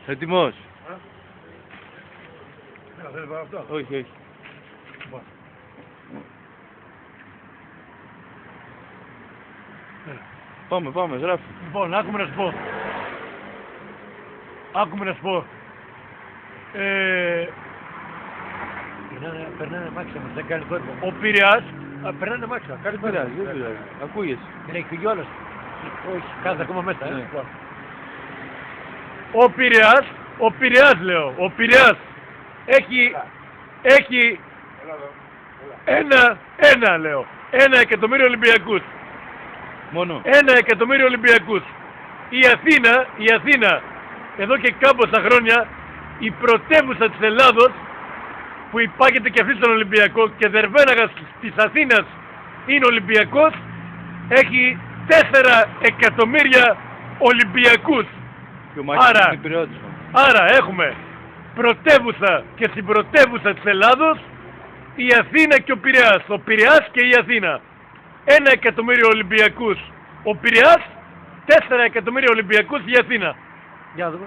Έτοιμος. Δεν πάω αυτό. Όχι, όχι. Πάμε, γράφει. Λοιπόν, άκουμε να σου πω. Περνάνε μάξια μας, δεν κάνει κόρπο. Ο Πειραιάς, περνάνε μάξια, κάνει Δεν κόρπο. πειράζει. Ακούγεσαι. Δεν έχει φύγει όλος. Όχι, κάθε ακόμα μέσα. Ναι. Λοιπόν. Ο Πειραιάς λέω, ο Πειραιάς έχει ένα εκατομμύριο Ολυμπιακούς. Μόνο. 1 εκατομμύριο Ολυμπιακούς. Η Αθήνα, εδώ και κάμποσα χρόνια, η πρωτεύουσα της Ελλάδος, που υπάγεται και αυτή στον Ολυμπιακό και δερβέναγας της Αθήνας είναι Ολυμπιακός, έχει 4 εκατομμύρια Ολυμπιακούς. Και ο Μάκης Άρα- είναι Πειραιώτης. Άρα έχουμε πρωτεύουσα και στην πρωτεύουσα της Ελλάδος η Αθήνα και ο Πειραιάς. Ο Πειραιάς και η Αθήνα. 1 εκατομμύριο Ολυμπιακούς ο Πειραιάς, 4 εκατομμύρια Ολυμπιακούς η Αθήνα. Για να δούμε.